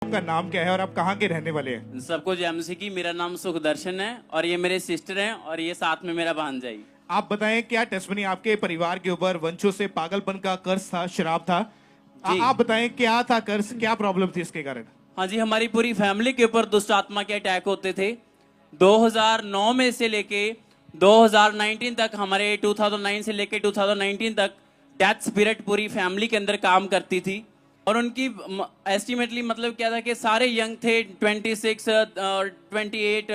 आपका नाम क्या है और आप कहाँ के रहने वाले हैं? सबको जय मसीह की। मेरा नाम सुखदर्शन है और ये मेरे सिस्टर हैं और ये साथ में मेरा भांजा ही। आप बताएं क्या टेस्टमनी आपके परिवार के ऊपर वंशों से पागलपन का कर्ज था, शराब था? जी। आप बताएं क्या था कर्ज, क्या प्रॉब्लम थी इसके कारण? हाँ जी, हमारी पूरी फैमिली के ऊपर दुष्ट आत्मा के अटैक होते थे। 2009 में से लेके 2019 तक, हमारे 2009 से लेके 2019 तक डेथ स्पिरिट पूरी फैमिली के अंदर काम करती थी। और उनकी एस्टिमेटली मतलब क्या था कि सारे यंग थे, 26 और 28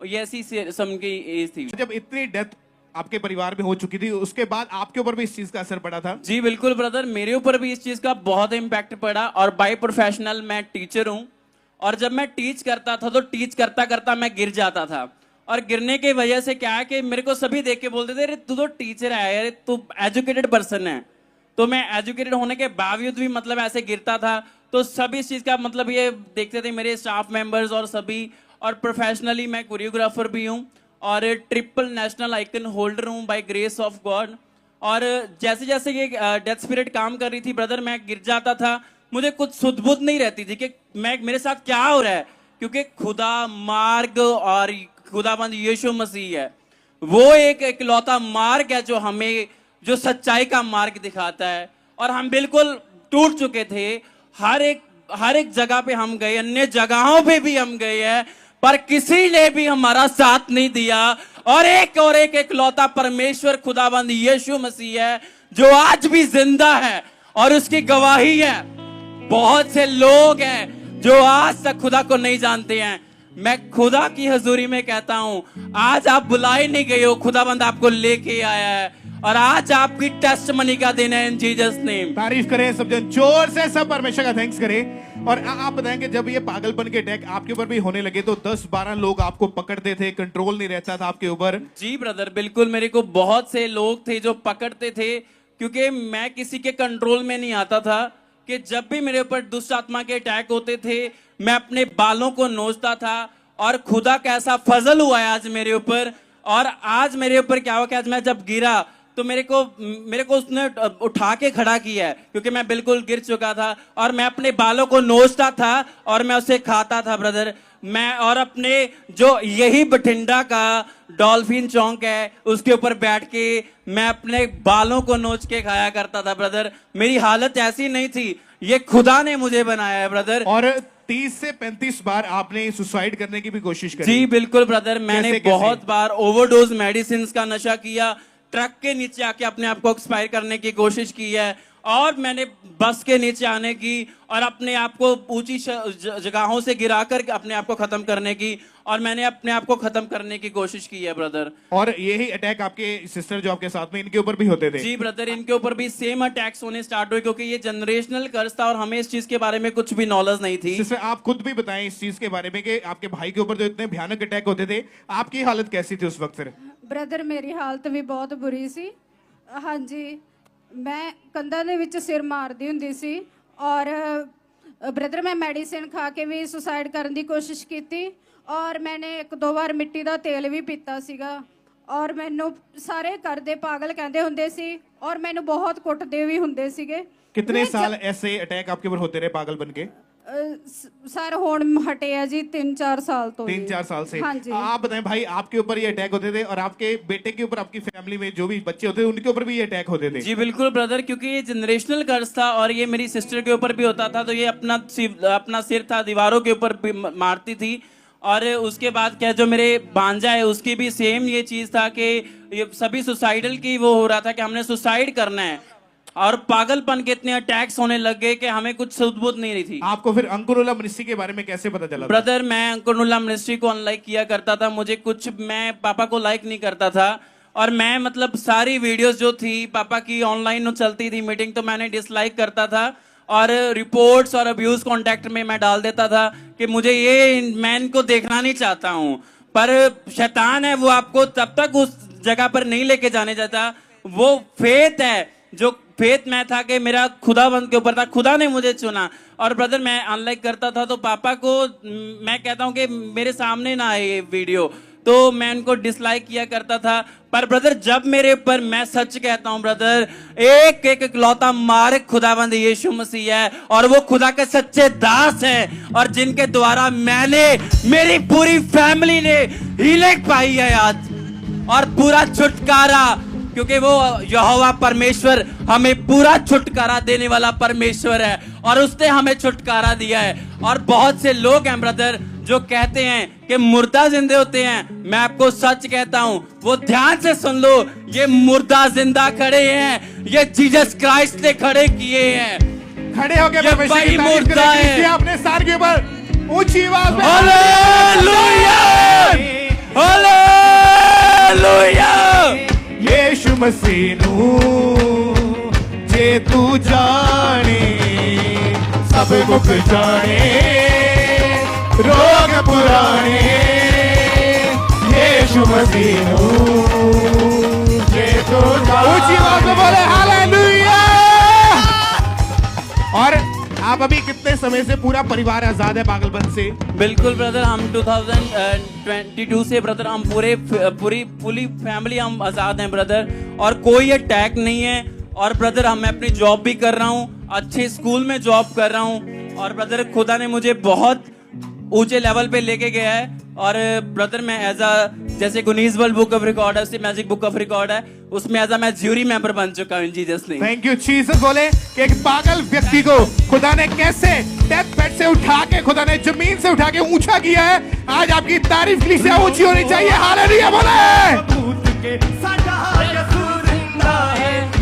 ये ऐसी सम की एज थी। जब इतनी डेथ आपके परिवार में हो चुकी थी उसके बाद आपके ऊपर भी इस चीज का असर पड़ा था? जी बिल्कुल ब्रदर, मेरे ऊपर भी इस चीज का बहुत इम्पैक्ट पड़ा। और बाय प्रोफेशनल मैं टीचर हूँ और जब मैं टीच करता था तो टीच करता करता मैं गिर जाता था। और गिरने की वजह से क्या है कि मेरे को सभी देख के बोलते थे, अरे तू तो टीचर है, अरे तू एजुकेटेड पर्सन है। तो मैं एजुकेटेड होने के बावजूद भी मतलब ऐसे गिरता था। तो सभी इस चीज का मतलब ये देखते थे मेरे स्टाफ मेंबर्स और सभी। और प्रोफेशनली मैं कोरियोग्राफर भी हूँ और ट्रिपल नेशनल आइकन होल्डर हूँ बाय ग्रेस ऑफ गॉड। और जैसे जैसे ये डेथ स्पिरिट काम कर रही थी ब्रदर, मैं गिर जाता था। मुझे कुछ सुध बुध नहीं रहती थी कि मेरे साथ क्या हो रहा है, क्योंकि खुदा मार्ग और खुदाबंद यीशु मसीह है, वो एक इकलौता मार्ग है जो हमें जो सच्चाई का मार्ग दिखाता है। और हम बिल्कुल टूट चुके थे। हर एक जगह पे हम गए, अन्य जगहों पे भी हम गए हैं, पर किसी ने भी हमारा साथ नहीं दिया। और एक इकलौता परमेश्वर खुदाबंद यीशु मसीह है जो आज भी जिंदा है और उसकी गवाही है। बहुत से लोग हैं जो आज तक खुदा को नहीं जानते हैं। मैं खुदा की हजूरी में कहता हूं, आज आप बुलाए नहीं गए हो, खुदाबंद आपको लेके आया है और आज आपकी टेस्टमनी का दिन है इन जीसस नेम। तारीफ करें सब जन, जोर से सब परमेश्वर का थैंक्स करें। और आप बताएंगे जब ये पागलपन के अटैक आपके ऊपर भी होने लगे तो 10-12 लोग आपको पकड़ते थे, कंट्रोल नहीं रहता था आपके ऊपर? जी ब्रदर बिल्कुल, मेरे को बहुत से लोग थे जो पकड़ते थे, क्योंकि मैं किसी के कंट्रोल में नहीं आता था। कि जब भी मेरे ऊपर दुष्ट आत्मा के अटैक होते थे मैं अपने बालों को नोचता था। और खुदा कैसा फजल हुआ है आज मेरे ऊपर। और आज मेरे ऊपर क्या हुआ कि आज मैं जब गिरा तो मेरे को उसने उठा के खड़ा किया है, क्योंकि मैं बिल्कुल गिर चुका था। और मैं अपने बालों को नोचता था और मैं उसे खाता था ब्रदर। मैं और अपने जो यही बठिंडा का डॉल्फिन चौक है उसके ऊपर बैठ के मैं अपने बालों को नोच के खाया करता था ब्रदर। मेरी हालत ऐसी नहीं थी, ये खुदा ने मुझे बनाया है ब्रदर। और 30 से 35 बार आपने सुसाइड करने की भी कोशिश करी? जी बिल्कुल ब्रदर, मैंने कैसे? बहुत बार ओवरडोज मेडिसिन का नशा किया, ट्रक के नीचे आके अपने आप को एक्सपायर करने की कोशिश की है, और मैंने बस के नीचे आने की और अपने आप को ऊंची जगहों से गिराकर अपने आप को खत्म करने की, और मैंने अपने आप को खत्म करने की कोशिश की है ब्रदर। और यही अटैक आपके सिस्टर जो आपके साथ में इनके ऊपर भी होते थे? जी ब्रदर, इनके ऊपर भी सेम अटैक्स होने स्टार्ट हुए, क्योंकि ये जनरेशनल कर्ज था और हमें इस चीज के बारे में कुछ भी नॉलेज नहीं थी। सिस्टर आप खुद भी बताएं इस चीज के बारे में कि आपके भाई के ऊपर जो इतने भयानक अटैक होते थे, आपकी हालत कैसी थी उस वक्त? फिर ਬ੍ਰਦਰ ਮੇਰੀ ਹਾਲਤ ਵੀ ਬਹੁਤ ਬੁਰੀ ਸੀ। ਹਾਂਜੀ, ਮੈਂ ਕੰਧਾਂ ਦੇ ਵਿੱਚ ਸਿਰ ਮਾਰਦੀ ਹੁੰਦੀ ਸੀ ਔਰ ਬ੍ਰਦਰ ਮੈਂ ਮੈਡੀਸਿਨ ਖਾ ਕੇ ਵੀ ਸੁਸਾਈਡ ਕਰਨ ਦੀ ਕੋਸ਼ਿਸ਼ ਕੀਤੀ ਔਰ ਮੈਨੇ 1-2 ਵਾਰ ਮਿੱਟੀ ਦਾ ਤੇਲ ਵੀ ਪੀਤਾ ਸੀਗਾ ਔਰ ਮੈਨੂੰ ਸਾਰੇ ਘਰ ਦੇ ਪਾਗਲ ਕਹਿੰਦੇ ਹੁੰਦੇ ਸੀ ਔਰ ਮੈਨੂੰ ਬਹੁਤ ਕੁੱਟਦੇ ਵੀ ਹੁੰਦੇ ਸੀਗੇ। कितने साल ऐसे अटैक आपके ऊपर होते रहे पागलपन के? सर हुण हटे है जी 3-4 साल तो। 3-4 साल से? हाँ जी। आप बताएं भाई, आपके ऊपर ये अटैक होते थे और आपके बेटे के ऊपर, आपकी फैमिली में जो भी बच्चे होते थे उनके ऊपर भी ये अटैक होते थे? जी बिल्कुल ब्रदर, क्योंकि ये जनरेशनल कर्ज था और ये मेरी सिस्टर के ऊपर भी होता था। तो ये अपना सिर था दीवारों के ऊपर भी मारती थी। और उसके बाद क्या, जो मेरे भांजा है उसकी भी सेम ये चीज था कि ये सभी सुसाइडल की वो हो रहा था कि हमने सुसाइड करना है, और पागलपन के इतने अटैक्स होने लग गए कि हमें कुछ सुध-बुध नहीं रही थी। आपको फिर अंकुरुला मिनिस्ट्री के बारे में कैसे पता चला? ब्रदर मैं अंकुरुला मिनिस्ट्री को अनलाइक किया करता था, मुझे कुछ, मैं पापा को लाइक नहीं करता था और मैं मतलब सारी वीडियोस जो थी पापा की ऑनलाइन चलती थी मीटिंग, तो मैंने डिसलाइक करता था और रिपोर्ट्स और अब्यूज कॉन्टैक्ट में मैं डाल देता था कि मुझे ये, मैं इनको देखना नहीं चाहता हूँ। पर शैतान है, वो आपको तब तक उस जगह पर नहीं लेके जाने जाता। वो फेथ है, जो फेथ मैं था कि मेरा खुदाबंद के ऊपर था, खुदा ने मुझे चुना। और ब्रदर मैं अनलाइक करता था तो पापा को मैं कहता हूँ कि मेरे सामने ना आए ये वीडियो, तो मैं उनको डिसलाइक किया करता था। पर ब्रदर जब मेरे ऊपर, मैं सच कहता हूं ब्रदर, एक एक इकलौता मालिक खुदावंद यीशु मसीह है, और वो खुदा के सच्चे दास हैं, और जिनके द्वारा मैंने, मेरी पूरी फैमिली ने हीलिंग पाई है आज, और पूरा छुटकारा, क्योंकि वो यहोवा परमेश्वर हमें पूरा छुटकारा देने वाला परमेश्वर है, और उसने हमें छुटकारा दिया है। और बहुत से लोग हैं ब्रदर जो कहते हैं कि मुर्दा जिंदे होते हैं। मैं आपको सच कहता हूं, वो ध्यान से सुन लो, ये मुर्दा जिंदा खड़े हैं, ये जीसस क्राइस्ट ने खड़े किए हैं। खड़े होकर ये परमेश्वर की भाई तारीफ मुर्दा करें। है। इसलिए अपने स्थान के ऊपर ऊंची आवाज में हालेलुया, हालेलुया। यीशु मसीह नू जे तू जाने, सब मुख जाने रोग पुराने। यीशु मसीह नू जे तू जाने। ऊंची आवाज में बोले हालेलुया। और आप अभी कितने समय से पूरा परिवार आजाद है पागलपन से? बिल्कुल ब्रदर, हम 2022 से ब्रदर हम पूरी फैमिली हम आजाद हैं ब्रदर, और कोई अटैक नहीं है। और ब्रदर मैं अपनी जॉब भी कर रहा हूँ, अच्छे स्कूल में जॉब कर रहा हूँ, और ब्रदर खुदा ने मुझे बहुत ऊंचे लेवल पे लेके गया है। और ब्रदर मैं जैसे गुनीज वर्ल्ड बुक ऑफ रिकॉर्ड है, मैजिक बुक ऑफ रिकॉर्ड है, उसमें मैं ज्यूरी मेंबर बन चुका हूँ इन Jesus name. Thank you Jesus. बोले कि एक पागल व्यक्ति को खुदा ने कैसे डेथ बेड से उठा के, खुदा ने जमीन से उठा के ऊंचा किया है। आज आपकी तारीफ कलीसिया ऊंची होनी चाहिए। हालेलुया बोले।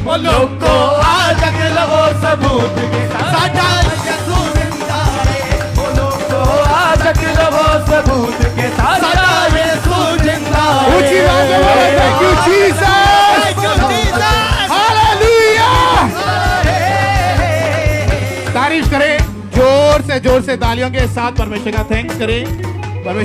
वो लोग को आज वो सबूत के साथ सबूत के साथ ऊंची आवाज में बोले थैंक यू जीसस। हालेलुया। तारीफ करें जोर से तालियों के साथ, परमेश्वर का थैंक्स करें। परमेश्वर